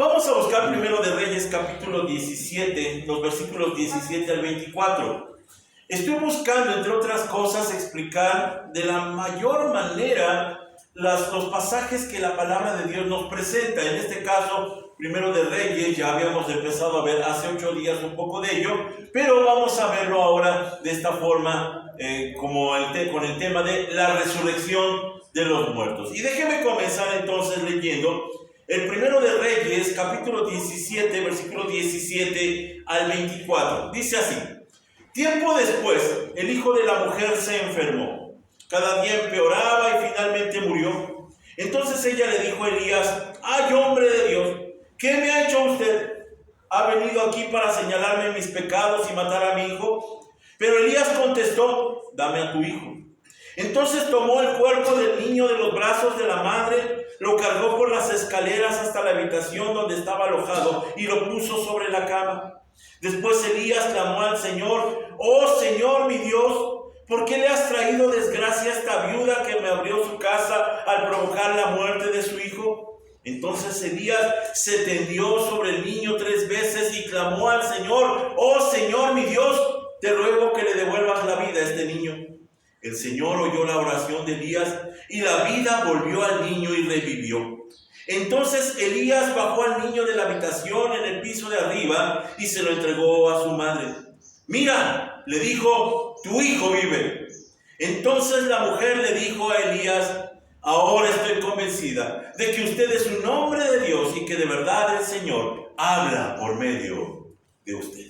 Vamos a buscar primero de Reyes capítulo 17, los versículos 17 al 24. Estoy buscando, entre otras cosas, explicar de la mayor manera los pasajes que la palabra de Dios nos presenta. En este caso, primero de Reyes, ya habíamos empezado a ver hace 8 días un poco de ello, pero vamos a verlo ahora de esta forma, con el tema de la resurrección de los muertos. Y déjeme comenzar entonces leyendo el primero de Reyes, capítulo 17, versículo 17 al 24. Dice así: tiempo después, el hijo de la mujer se enfermó. Cada día empeoraba y finalmente murió. Entonces ella le dijo a Elías: ¡ay, hombre de Dios! ¿Qué me ha hecho usted? ¿Ha venido aquí para señalarme mis pecados y matar a mi hijo? Pero Elías contestó: dame a tu hijo. Entonces tomó el cuerpo del niño de los brazos de la madre, lo cargó por las escaleras hasta la habitación donde estaba alojado y lo puso sobre la cama. Después Elías clamó al Señor: oh Señor mi Dios, ¿por qué le has traído desgracia a esta viuda que me abrió su casa al provocar la muerte de su hijo? Entonces Elías se tendió sobre el niño 3 veces y clamó al Señor: oh Señor mi Dios, te ruego que le devuelvas la vida a este niño. El Señor oyó la oración de Elías y la vida volvió al niño y revivió. Entonces Elías bajó al niño de la habitación en el piso de arriba y se lo entregó a su madre. Mira, le dijo, tu hijo vive. Entonces la mujer le dijo a Elías: ahora estoy convencida de que usted es un hombre de Dios y que de verdad el Señor habla por medio de usted.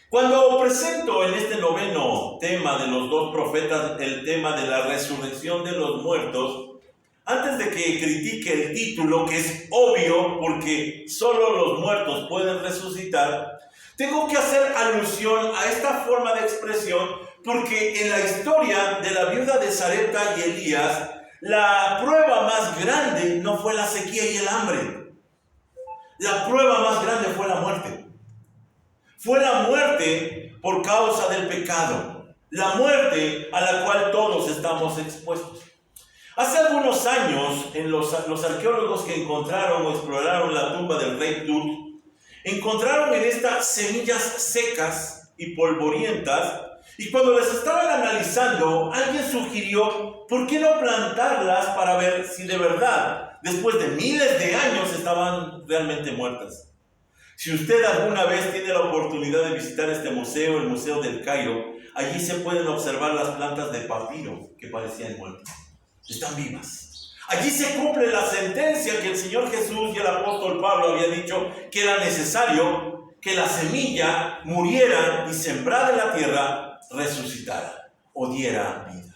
Cuando presento en este noveno tema de los 2 profetas el tema de la resurrección de los muertos, antes de que critique el título, que es obvio porque solo los muertos pueden resucitar, tengo que hacer alusión a esta forma de expresión porque en la historia de la viuda de Sarepta y Elías, la prueba más grande no fue la sequía y el hambre. La prueba más grande fue la muerte. Fue la muerte por causa del pecado, la muerte a la cual todos estamos expuestos. Hace algunos años, los arqueólogos que encontraron o exploraron la tumba del rey Tut, encontraron en estas semillas secas y polvorientas, y cuando las estaban analizando, alguien sugirió: ¿por qué no plantarlas para ver si de verdad, después de miles de años, estaban realmente muertas? Si usted alguna vez tiene la oportunidad de visitar este museo, el Museo del Cairo, allí se pueden observar las plantas de papiro que parecían muertas. Están vivas. Allí se cumple la sentencia que el Señor Jesús y el apóstol Pablo habían dicho que era necesario que la semilla muriera y sembrada en la tierra resucitara o diera vida.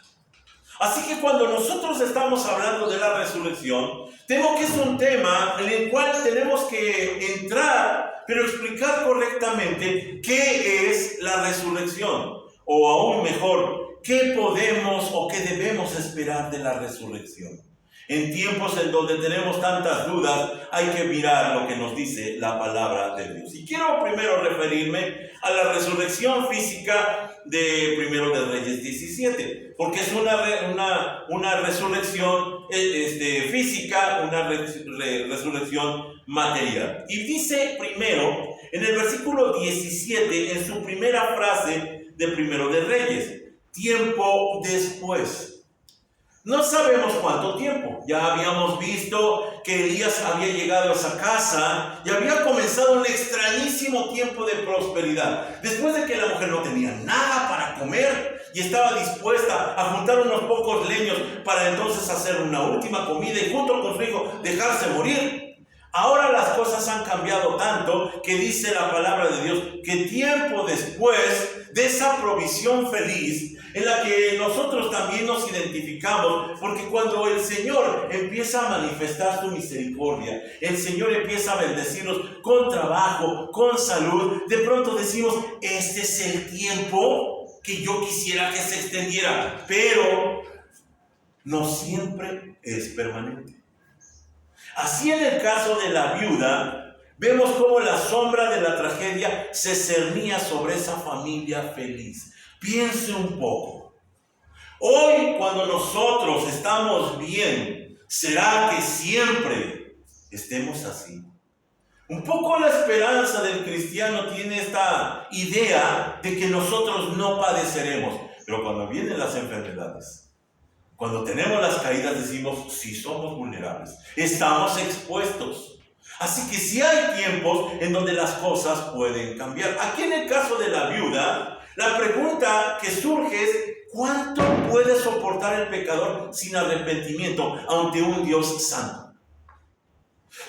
Así que cuando nosotros estamos hablando de la resurrección, temo que es un tema en el cual tenemos que entrar, pero explicar correctamente qué es la resurrección, o aún mejor, qué podemos o qué debemos esperar de la resurrección. En tiempos en donde tenemos tantas dudas, hay que mirar lo que nos dice la palabra de Dios. Y quiero primero referirme a la resurrección física de Primero de Reyes 17, porque es una resurrección física, una resurrección material. Y dice primero, en el versículo 17, en su primera frase de Primero de Reyes: tiempo después. No sabemos cuánto tiempo. Ya habíamos visto que Elías había llegado a esa casa y había comenzado un extrañísimo tiempo de prosperidad. Después de que la mujer no tenía nada para comer y estaba dispuesta a juntar unos pocos leños para entonces hacer una última comida y junto con su hijo dejarse morir. Ahora las cosas han cambiado tanto que dice la palabra de Dios que tiempo después de esa provisión feliz en la que nosotros también nos identificamos, porque cuando el Señor empieza a manifestar su misericordia, el Señor empieza a bendecirnos con trabajo, con salud, de pronto decimos: este es el tiempo que yo quisiera que se extendiera, pero no siempre es permanente. Así en el caso de la viuda, vemos cómo la sombra de la tragedia se cernía sobre esa familia feliz. Piense un poco. Hoy, cuando nosotros estamos bien, ¿será que siempre estemos así? Un poco la esperanza del cristiano tiene esta idea de que nosotros no padeceremos. Pero cuando vienen las enfermedades, cuando tenemos las caídas, decimos, sí somos vulnerables, estamos expuestos. Así que sí hay tiempos en donde las cosas pueden cambiar. Aquí en el caso de la viuda, la pregunta que surge es, ¿cuánto puede soportar el pecador sin arrepentimiento ante un Dios santo?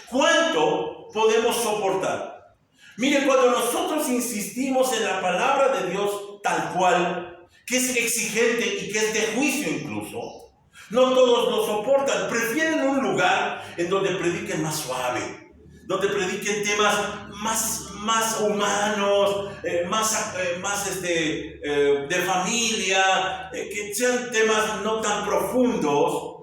¿Cuánto podemos soportar? Mire, cuando nosotros insistimos en la palabra de Dios tal cual, que es exigente y que es de juicio incluso, no todos lo soportan. Prefieren un lugar en donde prediquen más suave, donde prediquen temas más humanos, de familia, que sean temas no tan profundos,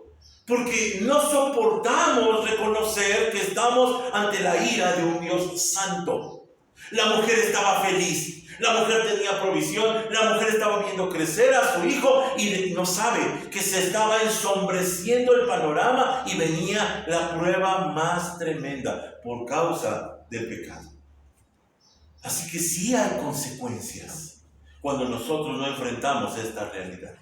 porque no soportamos reconocer que estamos ante la ira de un Dios santo. La mujer estaba feliz, la mujer tenía provisión, la mujer estaba viendo crecer a su hijo y no sabe que se estaba ensombreciendo el panorama y venía la prueba más tremenda por causa del pecado. Así que sí hay consecuencias cuando nosotros no enfrentamos esta realidad.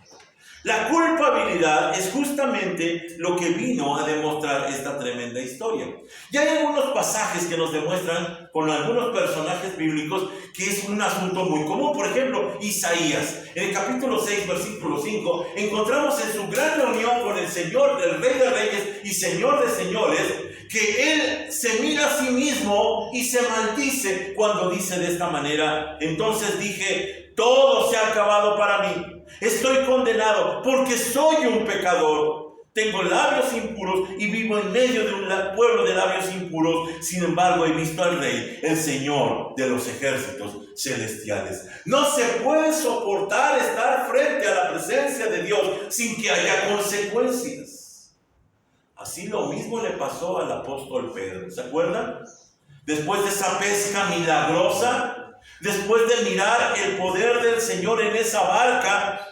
La culpabilidad es justamente lo que vino a demostrar esta tremenda historia. Y hay algunos pasajes que nos demuestran con algunos personajes bíblicos que es un asunto muy común. Por ejemplo, Isaías, en el capítulo 6, versículo 5, encontramos en su gran reunión con el Señor, el Rey de Reyes y Señor de Señores, que Él se mira a sí mismo y se maldice cuando dice de esta manera: entonces dije, todo se ha acabado para mí. Estoy condenado porque soy un pecador. Tengo labios impuros y vivo en medio de un pueblo de labios impuros. Sin embargo, he visto al Rey, el Señor de los ejércitos celestiales. No se puede soportar estar frente a la presencia de Dios sin que haya consecuencias. Así lo mismo le pasó al apóstol Pedro. ¿Se acuerdan? Después de esa pesca milagrosa, después de mirar el poder del Señor en esa barca,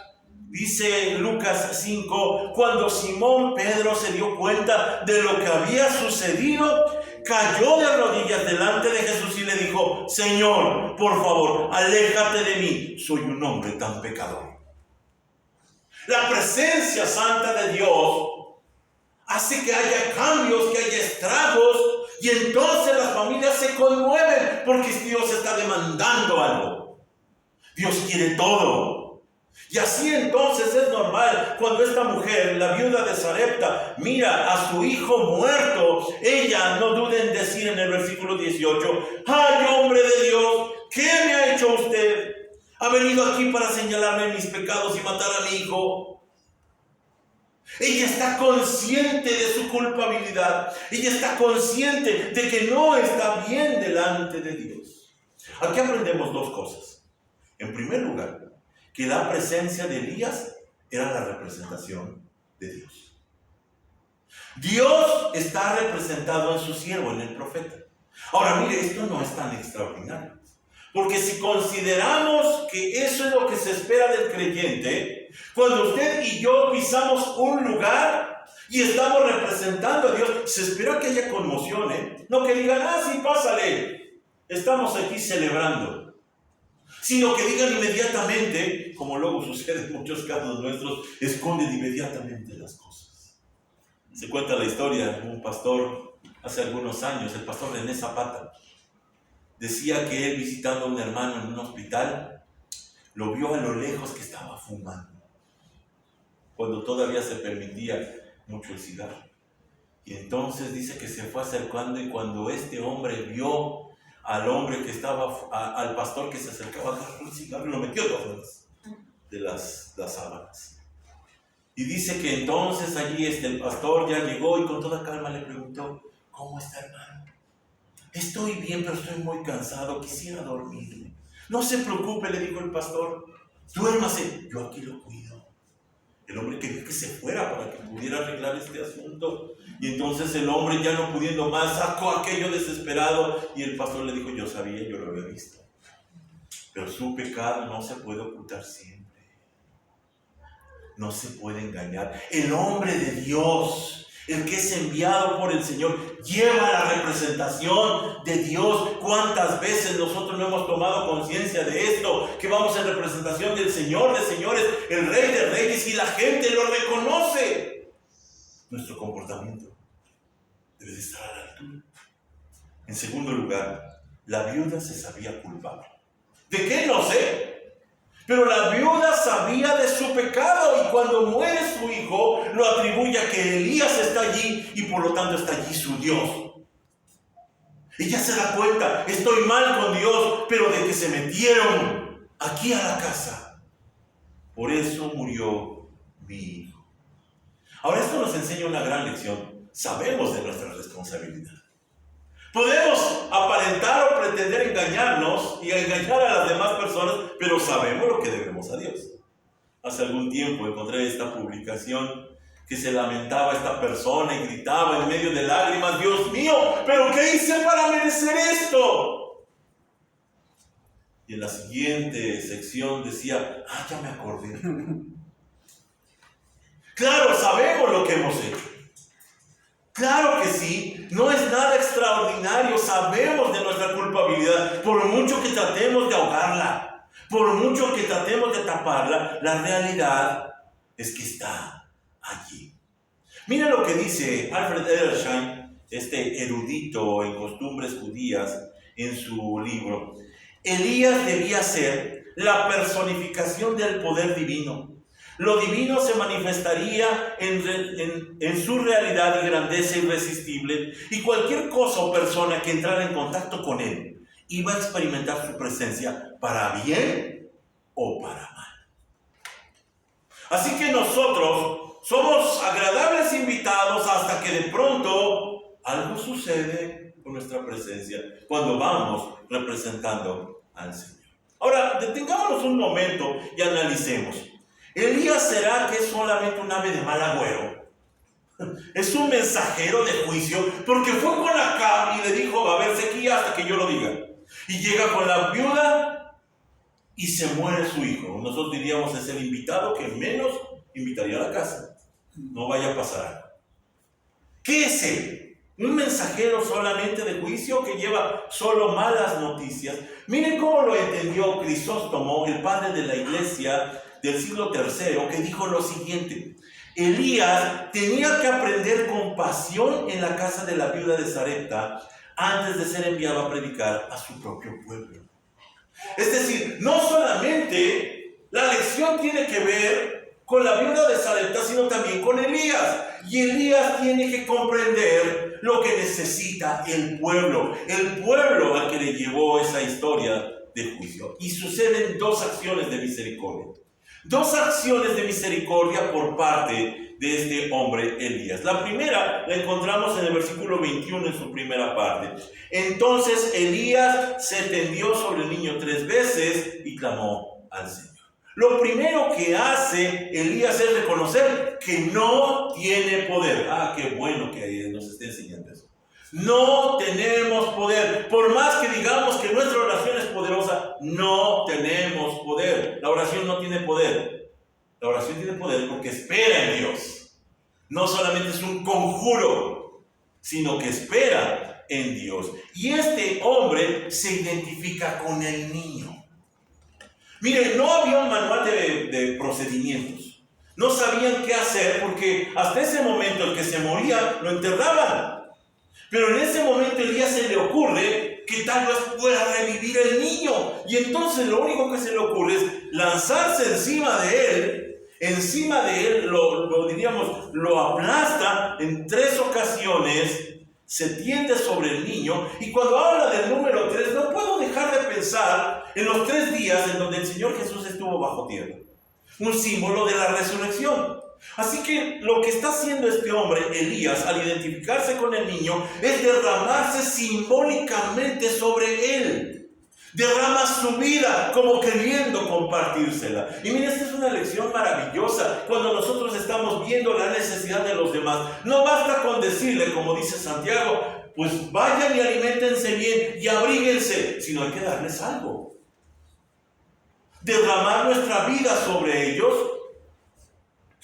dice Lucas 5, cuando Simón Pedro se dio cuenta de lo que había sucedido, cayó de rodillas delante de Jesús y le dijo: Señor, por favor, aléjate de mí, soy un hombre tan pecador. La presencia santa de Dios hace que haya cambios, que haya estragos, y entonces las familias se conmueven porque Dios está demandando algo. Dios quiere todo. Y así entonces es normal cuando esta mujer, la viuda de Sarepta, mira a su hijo muerto, ella no duda en decir en el versículo 18: ¡ay, hombre de Dios! ¿Qué me ha hecho usted? ¿Ha venido aquí para señalarme mis pecados y matar a mi hijo? Ella está consciente de su culpabilidad. Ella está consciente de que no está bien delante de Dios. Aquí aprendemos dos cosas. En primer lugar, que la presencia de Elías era la representación de Dios. Dios está representado en su siervo, en el profeta. Ahora mire, esto no es tan extraordinario. Porque si consideramos que eso es lo que se espera del creyente, cuando usted y yo pisamos un lugar y estamos representando a Dios, se espera que haya conmoción, ¿eh? No que digan: ah, sí, pásale, estamos aquí celebrando. Sino que digan inmediatamente, como luego sucede en muchos casos nuestros, esconden inmediatamente las cosas. Se cuenta la historia de un pastor hace algunos años, el pastor René Zapata. Decía que él, visitando a un hermano en un hospital, lo vio a lo lejos que estaba fumando, cuando todavía se permitía mucho el cigarro. Y entonces dice que se fue acercando, y cuando este hombre vio al hombre que estaba, al pastor que se acercaba, agarró el cigarro y lo metió debajo de las sábanas. Y dice que entonces allí el pastor ya llegó y con toda calma le preguntó: ¿cómo está, hermano? Estoy bien, pero estoy muy cansado, quisiera dormir. No se preocupe, le dijo el pastor, duérmase, yo aquí lo cuido. El hombre quería que se fuera para que pudiera arreglar este asunto. Y entonces el hombre, ya no pudiendo más, sacó aquello desesperado, y el pastor le dijo: yo sabía, yo lo había visto, pero su pecado no se puede ocultar siempre, no se puede engañar. El hombre de Dios, El que es enviado por el Señor lleva la representación de Dios. ¿Cuántas veces nosotros no hemos tomado conciencia de esto? Que vamos en representación del Señor de señores, el Rey de reyes, y la gente lo reconoce. Nuestro comportamiento debe de estar a la altura. En segundo lugar, la viuda se sabía culpable. ¿De qué? No sé. Pero la viuda sabía de su pecado, y cuando muere su hijo, lo atribuye a que Elías está allí y por lo tanto está allí su Dios. Ella se da cuenta, estoy mal con Dios, pero de que se metieron aquí a la casa. Por eso murió mi hijo. Ahora esto nos enseña una gran lección. Sabemos de nuestra responsabilidad. Podemos aparentar o pretender engañarnos y engañar a las demás personas, pero sabemos lo que debemos a Dios. Hace algún tiempo encontré esta publicación que se lamentaba esta persona y gritaba en medio de lágrimas: Dios mío, ¿pero qué hice para merecer esto? Y en la siguiente sección decía: ya me acordé. Claro, sabemos lo que hemos hecho. Claro que sí, no es nada extraordinario, sabemos de nuestra culpabilidad, por mucho que tratemos de ahogarla, por mucho que tratemos de taparla, la realidad es que está allí. Mira lo que dice Alfred Edersheim, este erudito en costumbres judías, en su libro. Elías debía ser la personificación del poder divino. Lo divino se manifestaría en su realidad y grandeza irresistible, y cualquier cosa o persona que entrara en contacto con él iba a experimentar su presencia para bien o para mal. Así que nosotros somos agradables invitados hasta que de pronto algo sucede con nuestra presencia cuando vamos representando al Señor. Ahora, detengámonos un momento y analicemos. ¿Elías será que es solamente un ave de mal agüero? ¿Es un mensajero de juicio? Porque fue con Acab y le dijo: va a haber sequía hasta que yo lo diga. Y llega con la viuda y se muere su hijo. Nosotros diríamos: es el invitado que menos invitaría a la casa. No vaya a pasar algo. ¿Qué es él? ¿Un mensajero solamente de juicio que lleva solo malas noticias? Miren cómo lo entendió Crisóstomo, el padre de la iglesia del siglo III, que dijo lo siguiente: Elías tenía que aprender compasión en la casa de la viuda de Sarepta antes de ser enviado a predicar a su propio pueblo. Es decir, no solamente la lección tiene que ver con la viuda de Sarepta, sino también con Elías. Y Elías tiene que comprender lo que necesita el pueblo al que le llevó esa historia de juicio. Y suceden dos acciones de misericordia. Dos acciones de misericordia por parte de este hombre Elías. La primera la encontramos en el versículo 21 en su primera parte. Entonces Elías se tendió sobre el niño 3 veces y clamó al Señor. Lo primero que hace Elías es reconocer que no tiene poder. Qué bueno que nos esté enseñando eso. No tenemos poder. Por más que digamos que nuestra oración es poderosa, no tenemos poder. La oración no tiene poder. La oración tiene poder porque espera en Dios. No solamente es un conjuro, sino que espera en Dios. Y este hombre se identifica con el niño. Mire, no había un manual de procedimientos. No sabían qué hacer porque hasta ese momento el que se moría lo enterraban. Pero en ese momento a Elías se le ocurre que tal vez pueda revivir el niño. Y entonces lo único que se le ocurre es lanzarse encima de él, lo aplasta en 3 ocasiones, se tiende sobre el niño. Y cuando habla del número 3, no puedo dejar de pensar en los 3 días en donde el Señor Jesús estuvo bajo tierra. Un símbolo de la resurrección. Así que lo que está haciendo este hombre, Elías, al identificarse con el niño, es derramarse simbólicamente sobre él. Derrama su vida como queriendo compartírsela. Y miren, esta es una lección maravillosa cuando nosotros estamos viendo la necesidad de los demás. No basta con decirle, como dice Santiago, pues vayan y aliméntense bien y abríguense, sino hay que darles algo. Derramar nuestra vida sobre ellos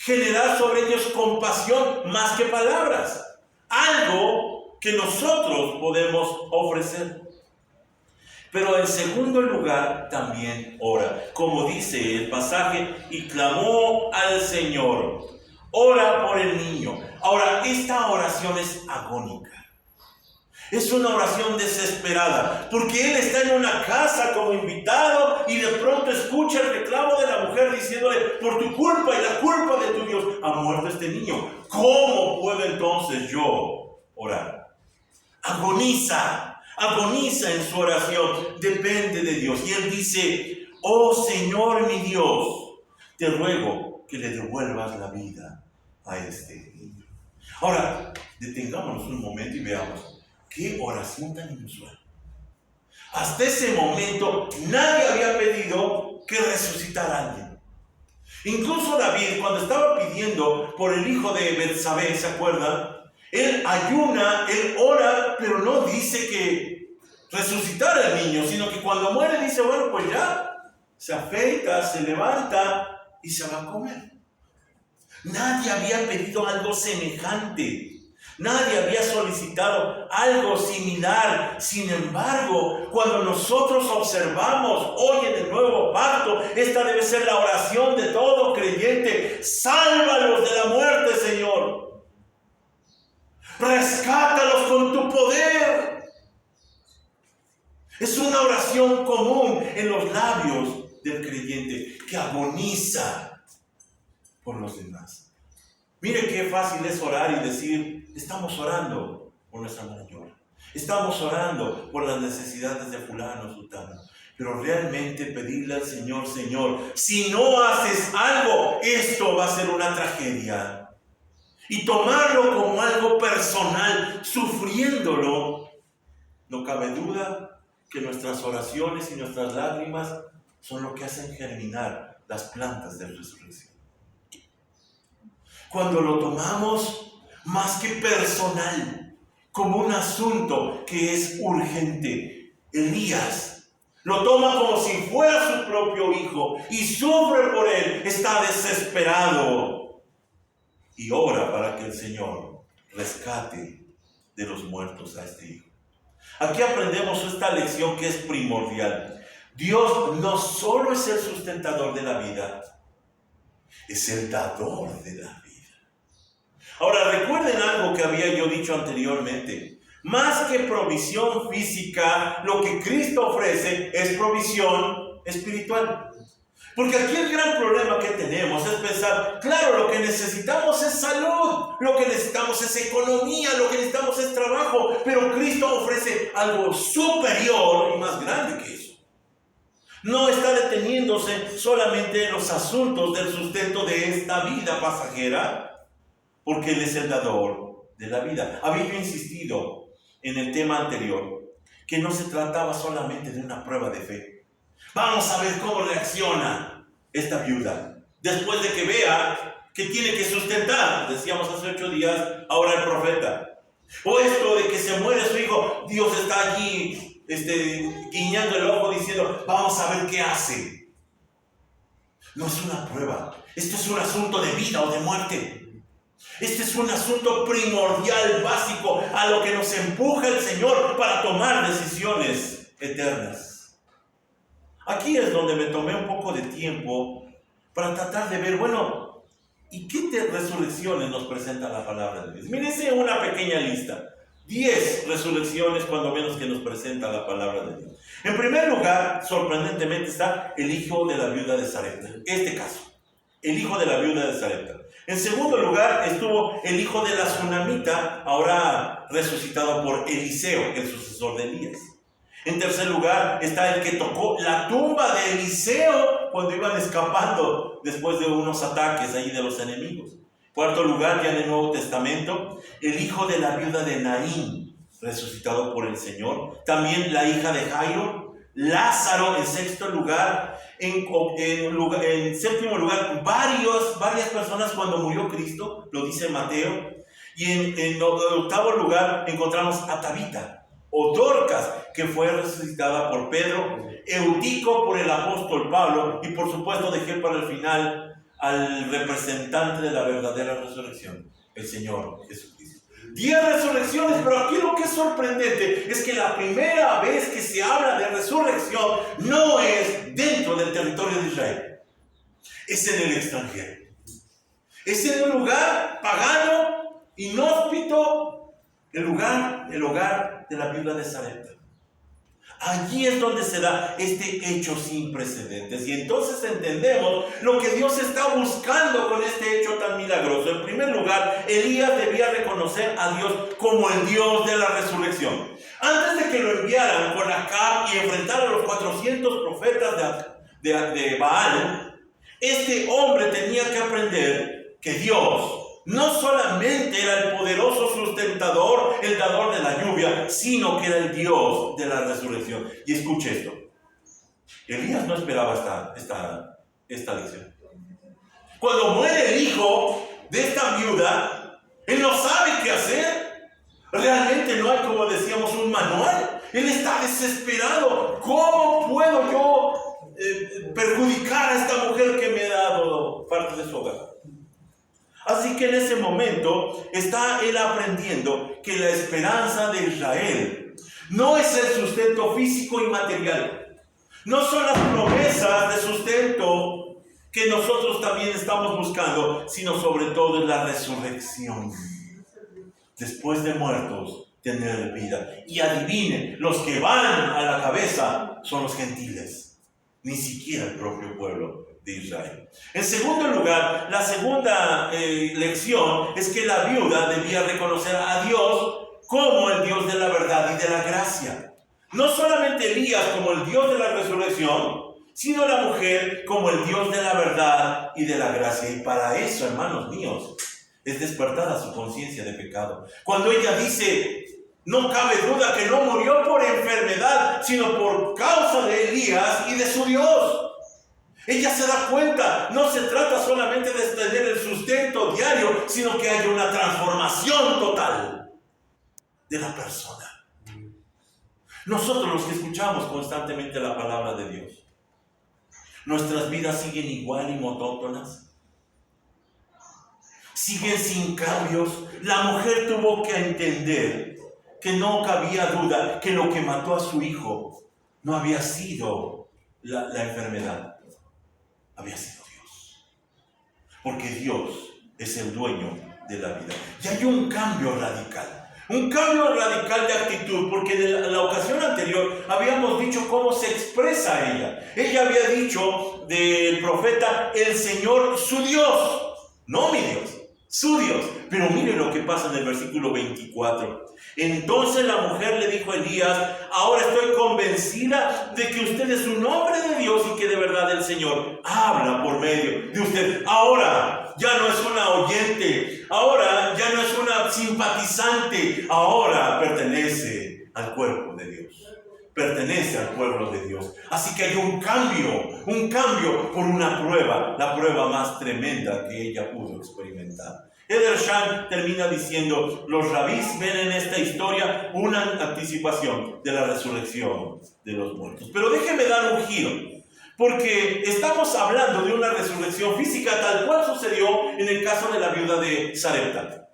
generar sobre ellos compasión más que palabras. Algo que nosotros podemos ofrecer. Pero en segundo lugar, también ora. Como dice el pasaje, y clamó al Señor. Ora por el niño. Ahora, esta oración es agónica. Es una oración desesperada, porque él está en una casa como invitado y de pronto escucha el reclamo de la mujer diciéndole: por tu culpa y la culpa de tu Dios ha muerto este niño. ¿Cómo puedo entonces yo orar? Agoniza en su oración, depende de Dios. Y él dice: oh Señor mi Dios, te ruego que le devuelvas la vida a este niño. Ahora, detengámonos un momento y veamos. ¡Qué oración tan inusual! Hasta ese momento nadie había pedido que resucitara a alguien. Incluso David, cuando estaba pidiendo por el hijo de Betsabé, ¿se acuerdan? Él ayuna, él ora, pero no dice que resucitara al niño, sino que cuando muere dice: bueno, pues ya, se afeita, se levanta y se va a comer. Nadie había pedido algo semejante. Nadie había solicitado algo similar. Sin embargo, cuando nosotros observamos hoy en el nuevo pacto, esta debe ser la oración de todo creyente: sálvalos de la muerte, Señor. Rescátalos con tu poder. Es una oración común en los labios del creyente que agoniza por los demás. Mire qué fácil es orar y decir: estamos orando por nuestra mayor, estamos orando por las necesidades de fulano, sultano. Pero realmente pedirle al Señor: Señor, si no haces algo, esto va a ser una tragedia. Y tomarlo como algo personal, sufriéndolo. No cabe duda que nuestras oraciones y nuestras lágrimas son lo que hacen germinar las plantas de resurrección. Cuando lo tomamos más que personal, como un asunto que es urgente. Elías lo toma como si fuera su propio hijo y sufre por él, está desesperado y ora para que el Señor rescate de los muertos a este hijo. Aquí aprendemos esta lección que es primordial. Dios no solo es el sustentador de la vida, es el dador de la vida. Ahora, recuerden algo que había yo dicho anteriormente. Más que provisión física, lo que Cristo ofrece es provisión espiritual. Porque aquí el gran problema que tenemos es pensar: claro, lo que necesitamos es salud, lo que necesitamos es economía, lo que necesitamos es trabajo, pero Cristo ofrece algo superior y más grande que eso. No está deteniéndose solamente en los asuntos del sustento de esta vida pasajera, porque Él es el dador de la vida. Había yo insistido en el tema anterior que no se trataba solamente de una prueba de fe. Vamos a ver cómo reacciona esta viuda después de que vea que tiene que sustentar, decíamos hace 8 días, ahora el profeta. O esto de que se muere su hijo, Dios está allí guiñando el ojo diciendo: vamos a ver qué hace. No es una prueba, esto es un asunto de vida o de muerte. Este es un asunto primordial, básico, a lo que nos empuja el Señor para tomar decisiones eternas. Aquí es donde me tomé un poco de tiempo para tratar de ver, bueno, ¿y qué resurrecciones nos presenta la palabra de Dios? Mírense una pequeña lista. 10 resurrecciones, cuando menos, que nos presenta la palabra de Dios. En primer lugar, sorprendentemente, está el hijo de la viuda de Sarepta. Este caso, el hijo de la viuda de Sarepta. En segundo lugar estuvo el hijo de la Sunamita, ahora resucitado por Eliseo, el sucesor de Elías. En tercer lugar está el que tocó la tumba de Eliseo cuando iban escapando después de unos ataques ahí de los enemigos. Cuarto lugar, ya en el Nuevo Testamento, el hijo de la viuda de Naín, resucitado por el Señor. También la hija de Jairo. Lázaro en sexto lugar. En séptimo lugar, varias personas cuando murió Cristo, lo dice Mateo. Y en octavo lugar encontramos a Tabita o Dorcas, que fue resucitada por Pedro, Eutico por el apóstol Pablo, y por supuesto dejé para el final al representante de la verdadera resurrección, el Señor Jesucristo. 10 resurrecciones, pero aquí lo que es sorprendente es que la primera vez que se habla de resurrección no es dentro del territorio de Israel, es en el extranjero. Es en un lugar pagano, inhóspito, el hogar de la viuda de Sarepta. Allí es donde se da este hecho sin precedentes. Y entonces entendemos lo que Dios está buscando con este hecho tan milagroso. En primer lugar, Elías debía reconocer a Dios como el Dios de la resurrección. Antes de que lo enviaran con Acab y enfrentar a los 400 profetas de Baal, este hombre tenía que aprender que Dios no solamente era el poderoso sustentador, el dador de la lluvia, sino que era el Dios de la resurrección. Y escuche esto. Elías no esperaba esta lección. Cuando muere el hijo de esta viuda, él no sabe qué hacer. Realmente no hay, como decíamos, un manual. Él está desesperado. ¿Cómo puedo yo perjudicar a esta mujer que me ha dado parte de su hogar? Así que en ese momento está él aprendiendo que la esperanza de Israel no es el sustento físico y material. No son las promesas de sustento que nosotros también estamos buscando, sino sobre todo es la resurrección. Después de muertos, tener vida. Y adivinen, los que van a la cabeza son los gentiles, ni siquiera el propio pueblo de Israel. En segundo lugar, la segunda lección es que la viuda debía reconocer a Dios como el Dios de la verdad y de la gracia. No solamente Elías como el Dios de la resurrección, sino la mujer como el Dios de la verdad y de la gracia. Y para eso, hermanos míos, es despertada su conciencia de pecado. Cuando ella dice, no cabe duda que no murió por enfermedad, sino por causa de Elías y de su Dios. Ella se da cuenta, no se trata solamente de tener el sustento diario, sino que hay una transformación total de la persona. Nosotros los que escuchamos constantemente la palabra de Dios, nuestras vidas siguen igual y monótonas, siguen sin cambios. La mujer tuvo que entender que no cabía duda que lo que mató a su hijo no había sido la enfermedad. Había sido Dios, porque Dios es el dueño de la vida. Y hay un cambio radical de actitud, porque en la ocasión anterior habíamos dicho cómo se expresa ella. Ella había dicho del profeta, el Señor su Dios, no mi Dios, su Dios. Pero miren lo que pasa en el versículo 24. Entonces la mujer le dijo a Elías, ahora estoy convencida de que usted es un hombre de Dios y que de verdad el Señor habla por medio de usted. Ahora ya no es una oyente, ahora ya no es una simpatizante, ahora pertenece al cuerpo de Dios. Pertenece al pueblo de Dios. Así que hay un cambio por una prueba, la prueba más tremenda que ella pudo experimentar. Edershan termina diciendo, los rabís ven en esta historia una anticipación de la resurrección de los muertos. Pero déjenme dar un giro, porque estamos hablando de una resurrección física tal cual sucedió en el caso de la viuda de Sarepta.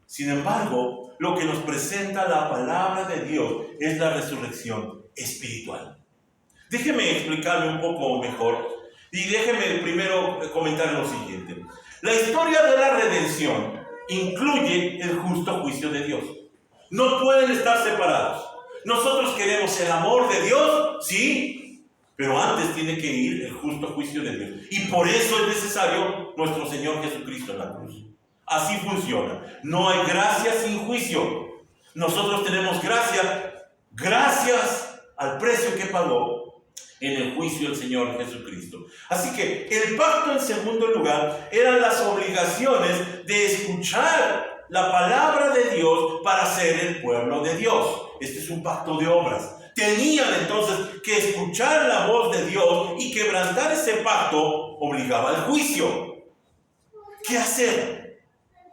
Sin embargo, lo que nos presenta la palabra de Dios es la resurrección espiritual. Déjeme explicarme un poco mejor y déjeme primero comentar lo siguiente. La historia de la redención incluye el justo juicio de Dios. No pueden estar separados. Nosotros queremos el amor de Dios, sí, pero antes tiene que ir el justo juicio de Dios. Y por eso es necesario nuestro Señor Jesucristo en la cruz. Así funciona. No hay gracia sin juicio. Nosotros tenemos gracia gracias al precio que pagó en el juicio del Señor Jesucristo. Así que el pacto, en segundo lugar, eran las obligaciones de escuchar la palabra de Dios para ser el pueblo de Dios. Este es un pacto de obras. Tenían entonces que escuchar la voz de Dios, y quebrantar ese pacto obligaba al juicio. ¿Qué hacer?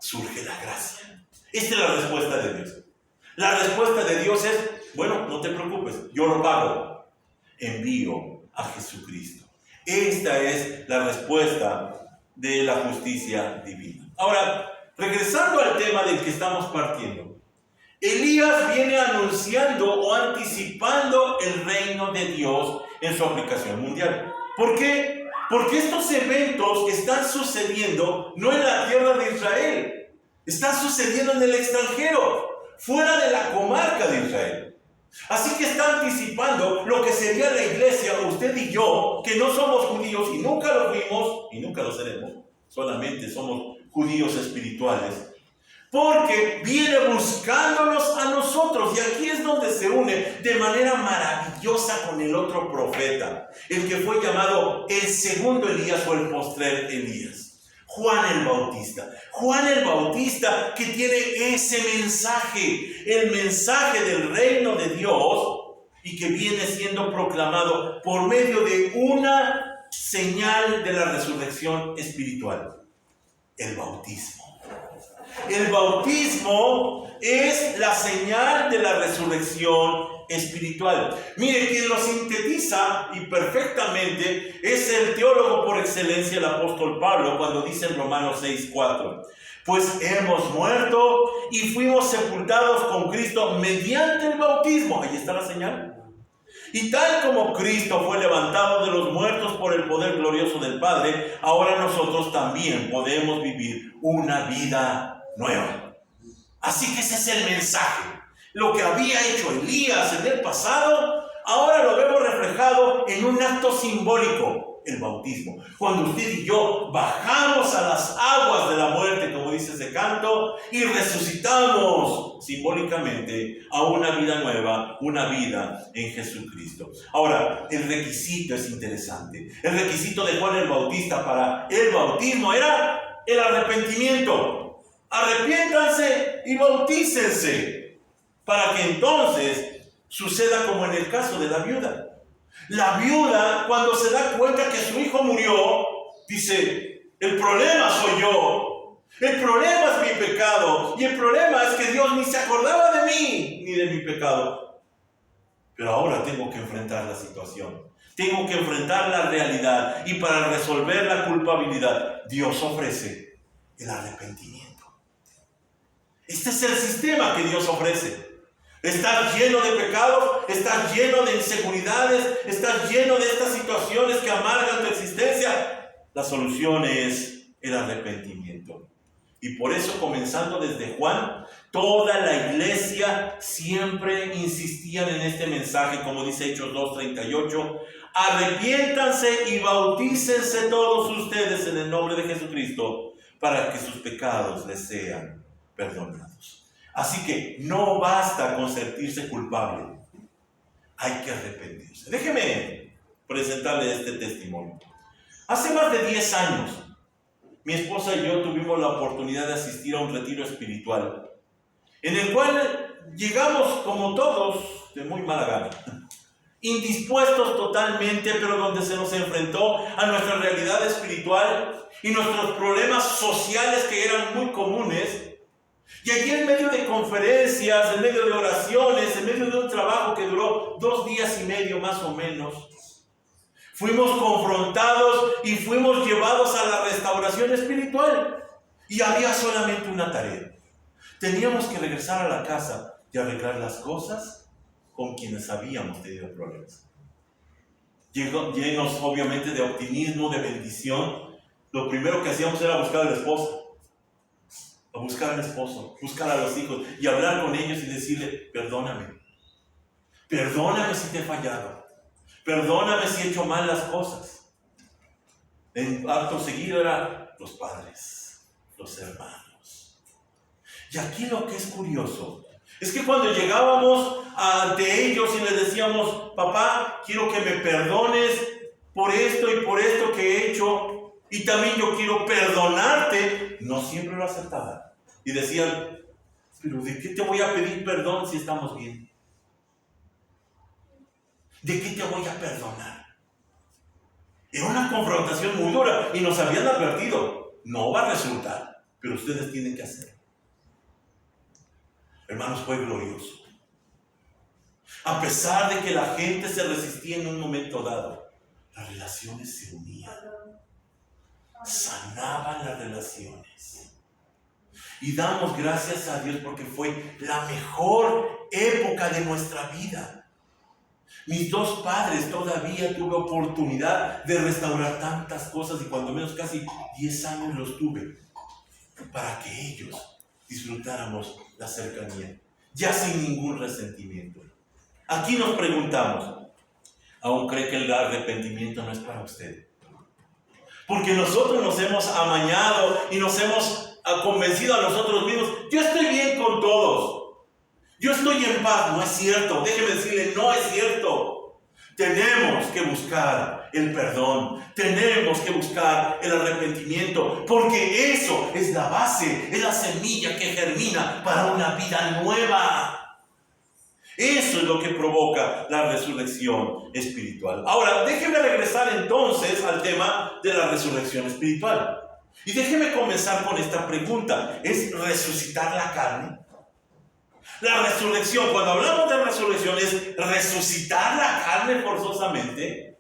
Surge la gracia. Esta es la respuesta de Dios. La respuesta de Dios es, bueno, no te preocupes, yo lo pago. Envío a Jesucristo. Esta es la respuesta de la justicia divina. Ahora, regresando al tema del que estamos partiendo, Elías viene anunciando o anticipando el reino de Dios en su aplicación mundial. ¿Por qué? Porque estos eventos están sucediendo no en la tierra de Israel, están sucediendo en el extranjero, fuera de la comarca de Israel. Así que está anticipando lo que sería la iglesia, usted y yo, que no somos judíos y nunca lo fuimos y nunca lo seremos, solamente somos judíos espirituales. Porque viene buscándonos a nosotros. Y aquí es donde se une de manera maravillosa con el otro profeta, el que fue llamado el segundo Elías o el postrer Elías, Juan el Bautista. Juan el Bautista, que tiene ese mensaje, el mensaje del reino de Dios, y que viene siendo proclamado por medio de una señal de la resurrección espiritual: el bautismo. El bautismo es la señal de la resurrección espiritual. Mire, quien lo sintetiza y perfectamente es el teólogo por excelencia, el apóstol Pablo, cuando dice en Romanos 6:4: pues hemos muerto y fuimos sepultados con Cristo mediante el bautismo. Ahí está la señal. Y tal como Cristo fue levantado de los muertos por el poder glorioso del Padre, ahora nosotros también podemos vivir una vida nueva. Así que ese es el mensaje. Lo que había hecho Elías en el pasado, ahora lo vemos reflejado en un acto simbólico: el bautismo. Cuando usted y yo bajamos a las aguas de la muerte, como dice ese canto, y resucitamos simbólicamente a una vida nueva, una vida en Jesucristo. Ahora, el requisito es interesante. El requisito de Juan el Bautista para el bautismo era el arrepentimiento. Arrepiéntanse y bautícense, para que entonces suceda como en el caso de la viuda. La viuda, cuando se da cuenta que su hijo murió, dice: el problema soy yo, el problema es mi pecado, y el problema es que Dios ni se acordaba de mí ni de mi pecado. Pero ahora tengo que enfrentar la situación, tengo que enfrentar la realidad, y para resolver la culpabilidad, Dios ofrece el arrepentimiento. Este es el sistema que Dios ofrece. Estás lleno de pecados, estás lleno de inseguridades, estás lleno de estas situaciones que amargan tu existencia. La solución es el arrepentimiento. Y por eso, comenzando desde Juan, toda la iglesia siempre insistían en este mensaje, como dice Hechos 2:38: arrepiéntanse y bautícense todos ustedes en el nombre de Jesucristo, para que sus pecados les sean perdonados. Así que no basta con sentirse culpable, hay que arrepentirse. Déjeme presentarle este testimonio. Hace más de 10 años, mi esposa y yo tuvimos la oportunidad de asistir a un retiro espiritual, en el cual llegamos, como todos, de muy mala gana, indispuestos totalmente, pero donde se nos enfrentó a nuestra realidad espiritual y nuestros problemas sociales que eran muy comunes. Y allí, en medio de conferencias, en medio de oraciones, en medio de un trabajo que duró 2 días y medio más o menos, fuimos confrontados y fuimos llevados a la restauración espiritual. Y había solamente una tarea: teníamos que regresar a la casa y arreglar las cosas con quienes habíamos tenido problemas. Llenos obviamente de optimismo, de bendición, lo primero que hacíamos era buscar a la esposa, a buscar al esposo, buscar a los hijos y hablar con ellos y decirle: perdóname si te he fallado, perdóname si he hecho mal las cosas. En acto seguido eran los padres, los hermanos. Y aquí lo que es curioso es que cuando llegábamos ante ellos y les decíamos: papá, quiero que me perdones por esto y por esto que he hecho, y también yo quiero perdonarte, no siempre lo aceptaban. Y decían: pero ¿de qué te voy a pedir perdón si estamos bien? ¿De qué te voy a perdonar? Era una confrontación muy dura y nos habían advertido: no va a resultar, pero ustedes tienen que hacerlo. Hermanos, fue glorioso. A pesar de que la gente se resistía en un momento dado, las relaciones se unían. sanaban las relaciones. Y damos gracias a Dios porque fue la mejor época de nuestra vida. Mis dos padres todavía tuve oportunidad de restaurar tantas cosas y cuando menos casi 10 años los tuve para que ellos disfrutáramos la cercanía, ya sin ningún resentimiento. Aquí nos preguntamos, ¿aún cree que el arrepentimiento no es para usted? Porque nosotros nos hemos amañado y nos hemos convencido a nosotros mismos. Yo estoy bien con todos. Yo estoy en paz. No es cierto. Déjeme decirle, no es cierto. Tenemos que buscar el perdón. Tenemos que buscar el arrepentimiento. Porque eso es la base, es la semilla que germina para una vida nueva. Eso es lo que provoca la resurrección espiritual. Ahora, déjeme regresar entonces al tema de la resurrección espiritual. Y déjeme comenzar con esta pregunta. ¿Es resucitar la carne? La resurrección, cuando hablamos de resurrección, ¿es resucitar la carne forzosamente?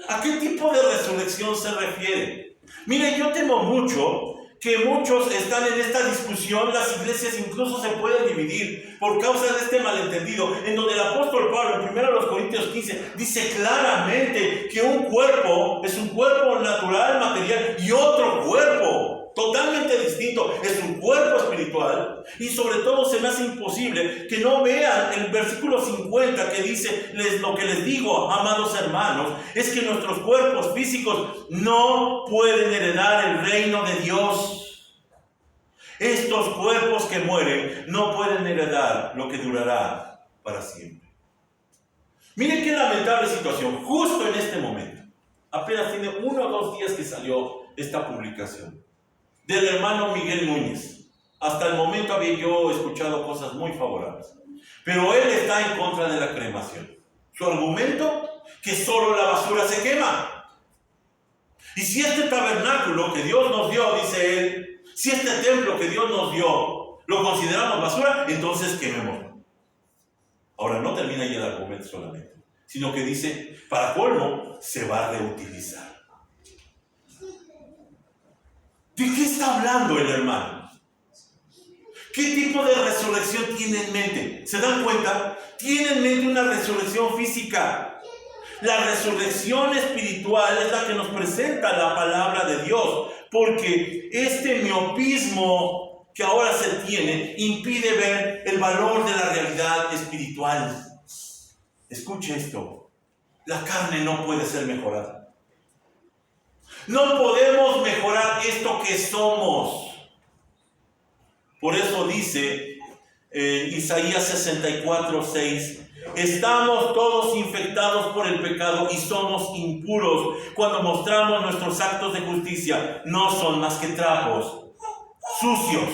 ¿A qué tipo de resurrección se refiere? Mire, yo temo mucho que muchos están en esta discusión. Las iglesias incluso se pueden dividir por causa de este malentendido, en donde el apóstol Pablo en 1 Corintios 15 dice claramente que un cuerpo es un cuerpo natural, material, y otro cuerpo totalmente distinto es un cuerpo espiritual. Y sobre todo se me hace imposible que no vean el versículo 50 que dice: lo que les digo, amados hermanos, es que nuestros cuerpos físicos no pueden heredar el reino de Dios. Estos cuerpos que mueren no pueden heredar lo que durará para siempre. Miren qué lamentable situación, justo en este momento. Apenas tiene 1 o 2 días que salió esta publicación del hermano Miguel Núñez. Hasta el momento había yo escuchado cosas muy favorables, pero él está en contra de la cremación. Su argumento, que solo la basura se quema. Y si este tabernáculo que Dios nos dio, dice él, si este templo que Dios nos dio lo consideramos basura, entonces quemémoslo. Ahora no termina ahí el argumento solamente, sino que dice, para colmo, se va a reutilizar. ¿De qué está hablando el hermano? ¿Qué tipo de resurrección tiene en mente? ¿Se dan cuenta? Tiene en mente una resurrección física. La resurrección espiritual es la que nos presenta la palabra de Dios, porque este miopismo que ahora se tiene impide ver el valor de la realidad espiritual. Escuche esto, la carne no puede ser mejorada. No podemos mejorar esto que somos. Por eso dice Isaías 64:6, estamos todos infectados por el pecado y somos impuros cuando mostramos nuestros actos de justicia. No son más que trapos sucios.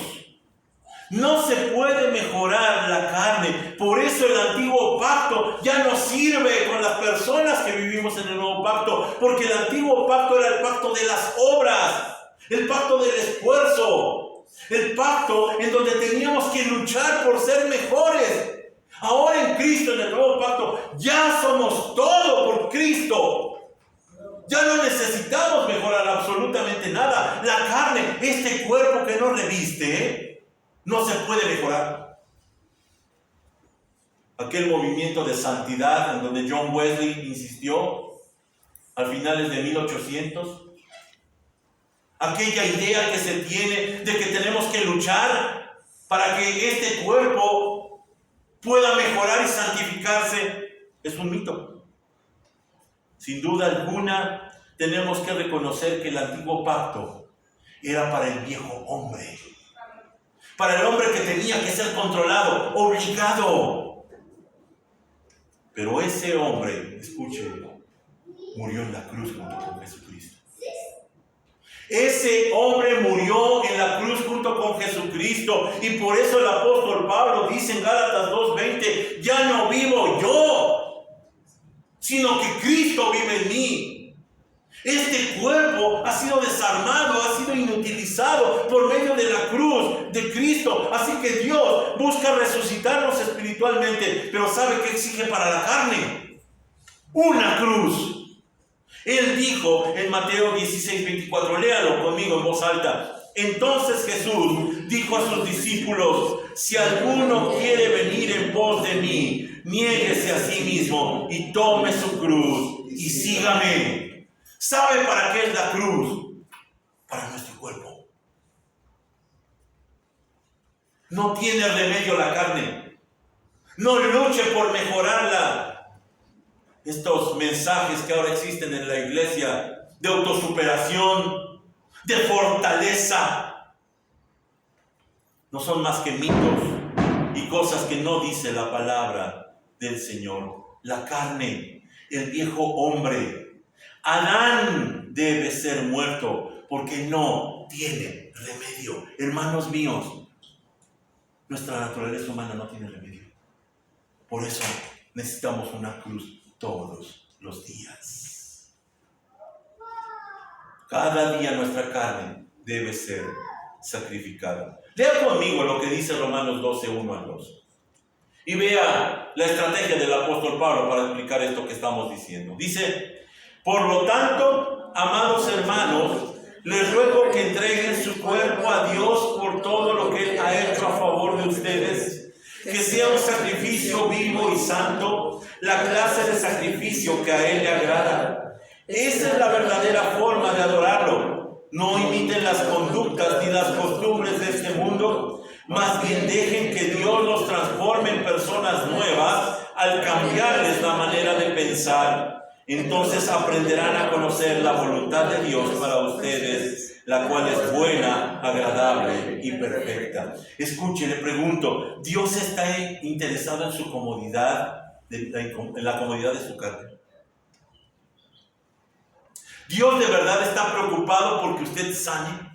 No se puede mejorar la carne. Por eso el antiguo pacto ya no sirve con las personas que vivimos en el nuevo pacto, porque el antiguo pacto era el pacto de las obras, el pacto del esfuerzo, el pacto en donde teníamos que luchar por ser mejores. Ahora en Cristo, en el nuevo pacto, ya somos todo por Cristo. Ya no necesitamos mejorar absolutamente nada. La carne, este cuerpo que nos reviste, no se puede mejorar. Aquel movimiento de santidad en donde John Wesley insistió a finales de 1800, aquella idea que se tiene de que tenemos que luchar para que este cuerpo pueda mejorar y santificarse, es un mito. Sin duda alguna, tenemos que reconocer que el antiguo pacto era para el viejo hombre, para el hombre que tenía que ser controlado, obligado. Pero ese hombre, escuche, murió en la cruz junto con Jesucristo. Ese hombre murió en la cruz junto con Jesucristo, y por eso el apóstol Pablo dice en Gálatas 2:20, ya no vivo yo, sino que Cristo vive en mí. Este cuerpo ha sido desarmado, ha sido inutilizado por medio de la cruz de Cristo. Así que Dios busca resucitarnos espiritualmente, pero ¿sabe qué exige para la carne? Una cruz. Él dijo en Mateo 16:24, léalo conmigo en voz alta. Entonces Jesús dijo a sus discípulos: si alguno quiere venir en pos de mí, niéguese a sí mismo y tome su cruz y sígame. ¿Sabe para qué es la cruz? Para nuestro cuerpo. No tiene remedio la carne. No luche por mejorarla. Estos mensajes que ahora existen en la iglesia de autosuperación, de fortaleza, no son más que mitos y cosas que no dice la palabra del Señor. La carne, el viejo hombre, Adán debe ser muerto porque no tiene remedio. Hermanos míos, nuestra naturaleza humana no tiene remedio. Por eso necesitamos una cruz todos los días. Cada día nuestra carne debe ser sacrificada. Lea conmigo lo que dice Romanos 12, 1 al 2. Y vea la estrategia del apóstol Pablo para explicar esto que estamos diciendo. Dice: por lo tanto, amados hermanos, les ruego que entreguen su cuerpo a Dios por todo lo que Él ha hecho a favor de ustedes, que sea un sacrificio vivo y santo, la clase de sacrificio que a Él le agrada. Esa es la verdadera forma de adorarlo. No imiten las conductas ni las costumbres de este mundo, más bien dejen que Dios los transforme en personas nuevas al cambiarles la manera de pensar. Entonces aprenderán a conocer la voluntad de Dios para ustedes, la cual es buena, agradable y perfecta. Escuche, le pregunto, ¿Dios está interesado en su comodidad, en la comodidad de su carne? ¿Dios de verdad está preocupado porque usted sane?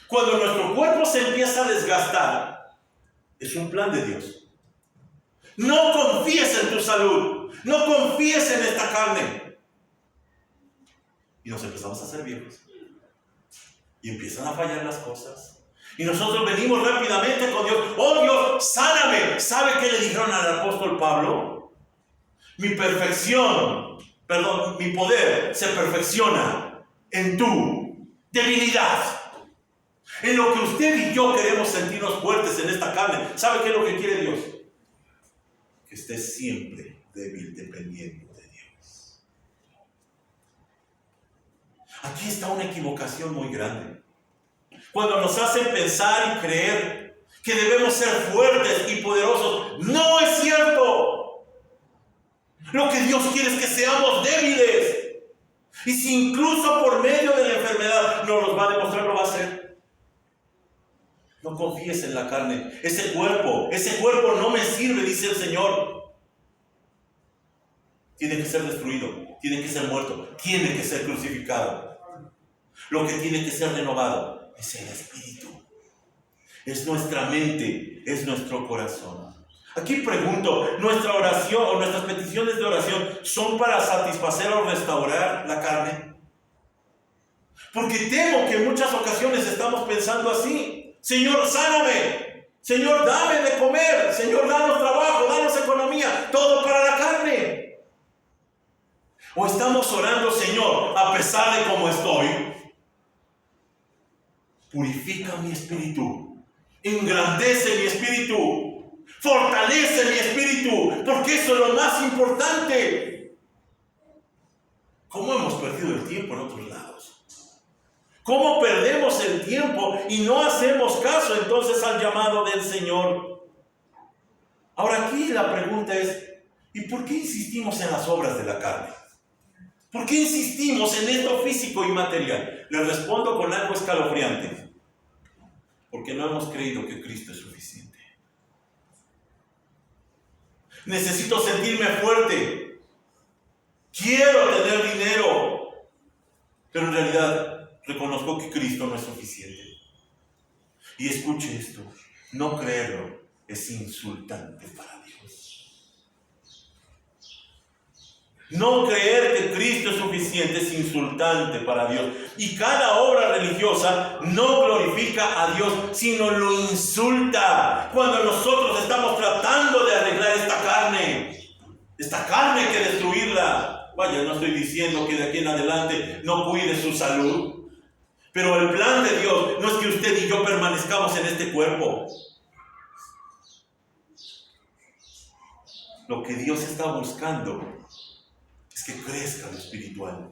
Cuando nuestro cuerpo se empieza a desgastar, es un plan de Dios. No confíes en tu salud, no confíes en esta carne. Y nos empezamos a hacer viejos. Y empiezan a fallar las cosas. Y nosotros venimos rápidamente con Dios. ¡Oh Dios, sáname! ¿Sabe qué le dijeron al apóstol Pablo? Mi poder se perfecciona en tu debilidad. En lo que usted y yo queremos sentirnos fuertes en esta carne. ¿Sabe qué es lo que quiere Dios? Que esté siempre débil, dependiendo de Dios. Aquí está una equivocación muy grande. Cuando nos hacen pensar y creer que debemos ser fuertes y poderosos, no es cierto. Lo que Dios quiere es que seamos débiles. Y si incluso por medio de la enfermedad nos los va a demostrar, lo va a hacer. No confíes en la carne. Ese cuerpo no me sirve, dice el Señor. Tiene que ser destruido, tiene que ser muerto, tiene que ser crucificado. Lo que tiene que ser renovado es el espíritu. Es nuestra mente, es nuestro corazón. Aquí pregunto, ¿nuestra oración o nuestras peticiones de oración son para satisfacer o restaurar la carne? Porque temo que en muchas ocasiones estamos pensando así. Señor, sáname. Señor, dame de comer. Señor, danos trabajo, danos economía. Todo para la carne. O estamos orando, Señor, a pesar de cómo estoy, purifica mi espíritu. Engrandece mi espíritu. Fortalece mi espíritu. Porque eso es lo más importante. ¿Cómo hemos perdido el tiempo en otros lados? ¿Cómo perdemos el tiempo y no hacemos caso entonces al llamado del Señor? Ahora aquí la pregunta es, ¿y por qué insistimos en las obras de la carne? ¿Por qué insistimos en esto físico y material? Le respondo con algo escalofriante. Porque no hemos creído que Cristo es suficiente. Necesito sentirme fuerte. Quiero tener dinero. Pero en realidad reconozco que Cristo no es suficiente. Y escuche esto, no creerlo es insultante para Dios. No creer que Cristo es suficiente es insultante para Dios. Y cada obra religiosa no glorifica a Dios, sino lo insulta. Cuando nosotros estamos tratando de arreglar esta carne, Esta carne hay que destruirla. Vaya, no estoy diciendo que de aquí en adelante no cuide su salud. Pero el plan de Dios no es que usted y yo permanezcamos en este cuerpo. Lo que Dios está buscando es que crezca lo espiritual.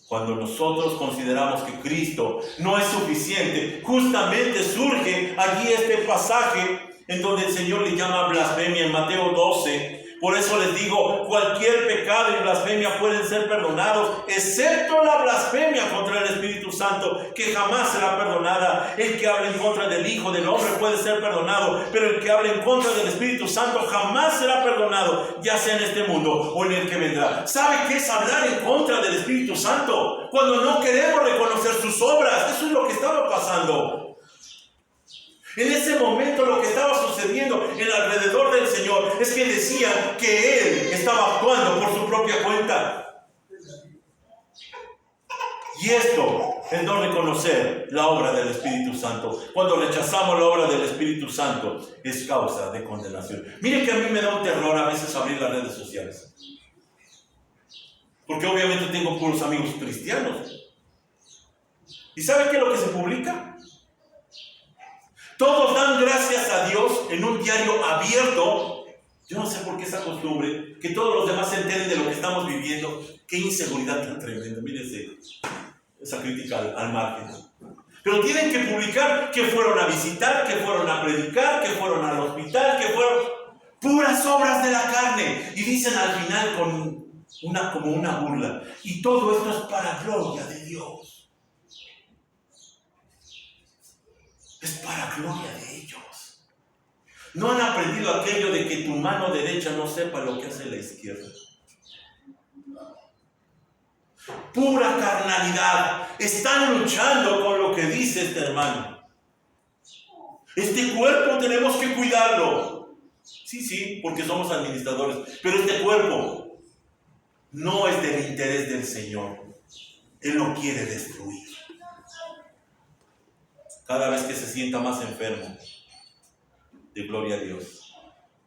Cuando nosotros consideramos que Cristo no es suficiente, justamente surge allí este pasaje en donde el Señor le llama blasfemia en Mateo 12. Por eso les digo, cualquier pecado y blasfemia pueden ser perdonados, excepto la blasfemia contra el Espíritu Santo, que jamás será perdonada. El que habla en contra del Hijo del Hombre puede ser perdonado, pero el que habla en contra del Espíritu Santo jamás será perdonado, ya sea en este mundo o en el que vendrá. ¿Sabe qué es hablar en contra del Espíritu Santo? Cuando no queremos reconocer sus obras. Eso es lo que estaba pasando. En ese momento lo que estaba sucediendo en alrededor del Señor es que decían que Él estaba actuando por su propia cuenta. Y esto es no reconocer la obra del Espíritu Santo. Cuando rechazamos la obra del Espíritu Santo es causa de condenación. Mire que a mí me da un terror a veces abrir las redes sociales. Porque obviamente tengo puros amigos cristianos. ¿Y sabe qué es lo que se publica? Todos dan gracias a Dios en un diario abierto. Yo no sé por qué esa costumbre, que todos los demás se enteren de lo que estamos viviendo. Qué inseguridad tan tremenda. Mírense esa crítica al margen. Pero tienen que publicar que fueron a visitar, que fueron a predicar, que fueron al hospital, que fueron puras obras de la carne. Y dicen al final como una burla. Y todo esto es para gloria de Dios. Es para gloria de ellos. No han aprendido aquello de que tu mano derecha no sepa lo que hace la izquierda. Pura carnalidad. Están luchando con lo que dice este hermano. Este cuerpo tenemos que cuidarlo. Sí, porque somos administradores. Pero este cuerpo no es del interés del Señor. Él lo quiere destruir. Cada vez que se sienta más enfermo, de gloria a Dios,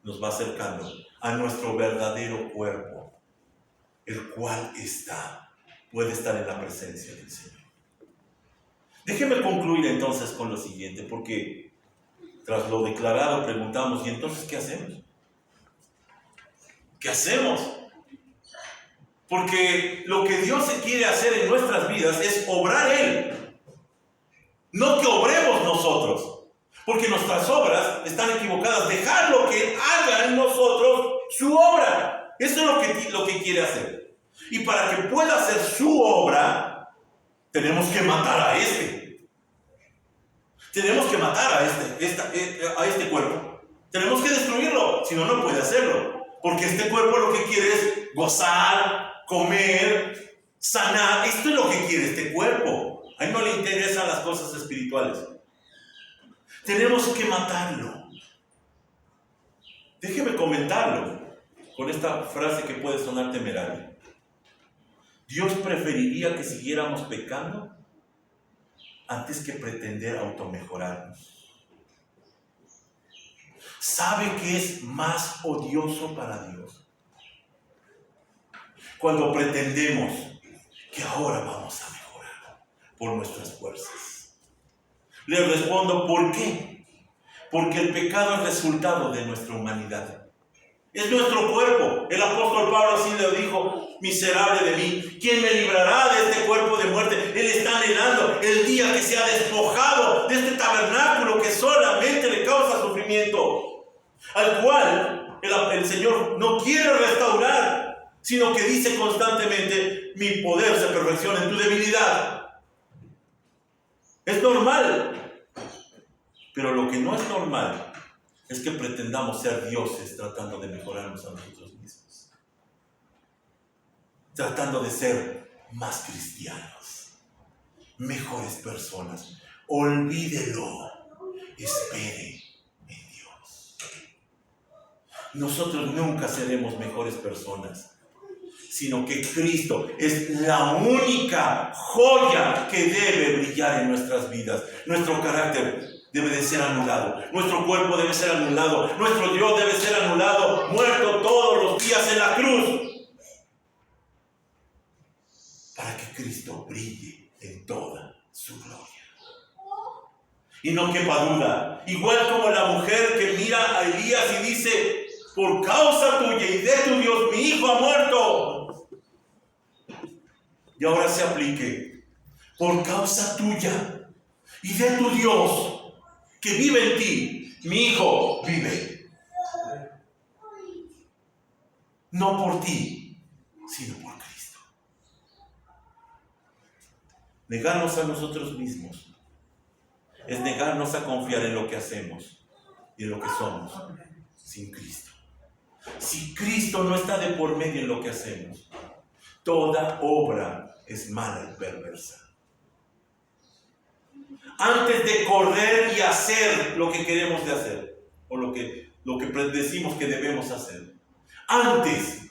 nos va acercando a nuestro verdadero cuerpo, el cual puede estar en la presencia del Señor. Déjeme concluir entonces con lo siguiente, porque tras lo declarado preguntamos, ¿y entonces qué hacemos? ¿Qué hacemos? Porque lo que Dios quiere hacer en nuestras vidas es obrar Él. No que obremos nosotros, porque nuestras obras están equivocadas. Dejarlo que haga en nosotros su obra. Eso es lo que quiere hacer. Y para que pueda hacer su obra, tenemos que matar a este. Tenemos que matar a este cuerpo. Tenemos que destruirlo, si no, no puede hacerlo. Porque este cuerpo lo que quiere es gozar, comer, sanar. Esto es lo que quiere este cuerpo. A él no le interesan las cosas espirituales. Tenemos que matarlo. Déjeme comentarlo con esta frase que puede sonar temeraria. Dios preferiría que siguiéramos pecando antes que pretender automejorarnos. ¿Sabe qué es más odioso para Dios? Cuando pretendemos que ahora vamos a mejorar por nuestras fuerzas. Le respondo, ¿por qué? Porque el pecado es resultado de nuestra humanidad. Es nuestro cuerpo. El apóstol Pablo así le dijo, miserable de mí, ¿quién me librará de este cuerpo de muerte? Él está anhelando el día que sea despojado de este tabernáculo que solamente le causa sufrimiento, al cual el Señor no quiere restaurar, sino que dice constantemente, mi poder se perfecciona en tu debilidad. Es normal, pero lo que no es normal es que pretendamos ser dioses tratando de mejorarnos a nosotros mismos, tratando de ser más cristianos, mejores personas. Olvídelo, espere en Dios. Nosotros nunca seremos mejores personas, sino que Cristo es la única joya que debe brillar en nuestras vidas. Nuestro carácter debe de ser anulado. Nuestro cuerpo debe ser anulado. Nuestro yo debe ser anulado, muerto todos los días en la cruz, para que Cristo brille en toda su gloria. Y no quepa duda, igual como la mujer que mira a Elías y dice: por causa tuya y de tu Dios, mi hijo ha muerto. Y ahora se aplique: por causa tuya y de tu Dios que vive en ti, mi hijo vive. No por ti, sino por Cristo. Negarnos a nosotros mismos es negarnos a confiar en lo que hacemos y en lo que somos sin Cristo. Si Cristo no está de por medio en lo que hacemos, toda obra es mala y perversa. Antes de correr y hacer lo que queremos de hacer, o lo que decimos que debemos hacer, antes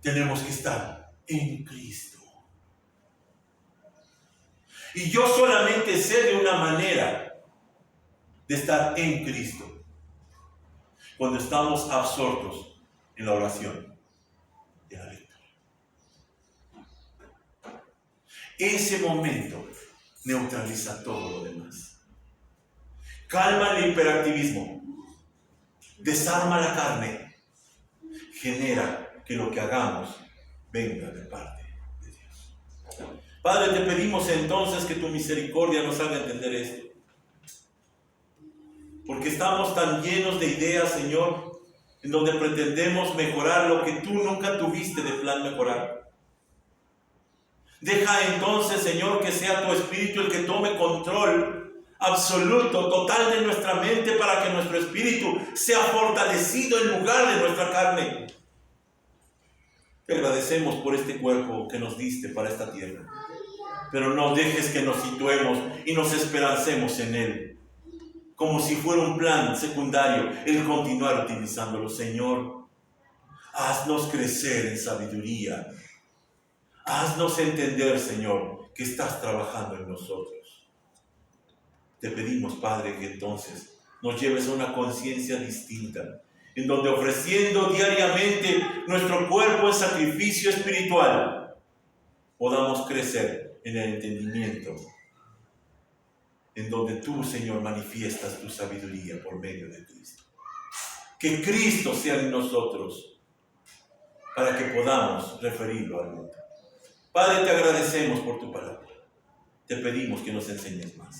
tenemos que estar en Cristo. Y yo solamente sé de una manera de estar en Cristo: cuando estamos absortos en la oración y en la lectura. Ese momento neutraliza todo lo demás. Calma el hiperactivismo, desarma la carne, genera que lo que hagamos venga de parte de Dios. Padre, te pedimos entonces que tu misericordia nos haga entender esto, porque estamos tan llenos de ideas, Señor, en donde pretendemos mejorar lo que tú nunca tuviste de plan mejorar. Deja entonces, Señor, que sea tu Espíritu el que tome control absoluto, total de nuestra mente, para que nuestro espíritu sea fortalecido en lugar de nuestra carne. Te agradecemos por este cuerpo que nos diste para esta tierra, pero no dejes que nos situemos y nos esperancemos en él, como si fuera un plan secundario el continuar utilizándolo. Señor, haznos crecer en sabiduría. Haznos entender, Señor, que estás trabajando en nosotros. Te pedimos, Padre, que entonces nos lleves a una conciencia distinta, en donde ofreciendo diariamente nuestro cuerpo en sacrificio espiritual, podamos crecer en el entendimiento, en donde tú, Señor, manifiestas tu sabiduría por medio de Cristo. Que Cristo sea en nosotros, para que podamos referirlo al mundo. Padre, te agradecemos por tu palabra. Te pedimos que nos enseñes más.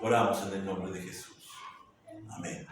Oramos en el nombre de Jesús. Amén.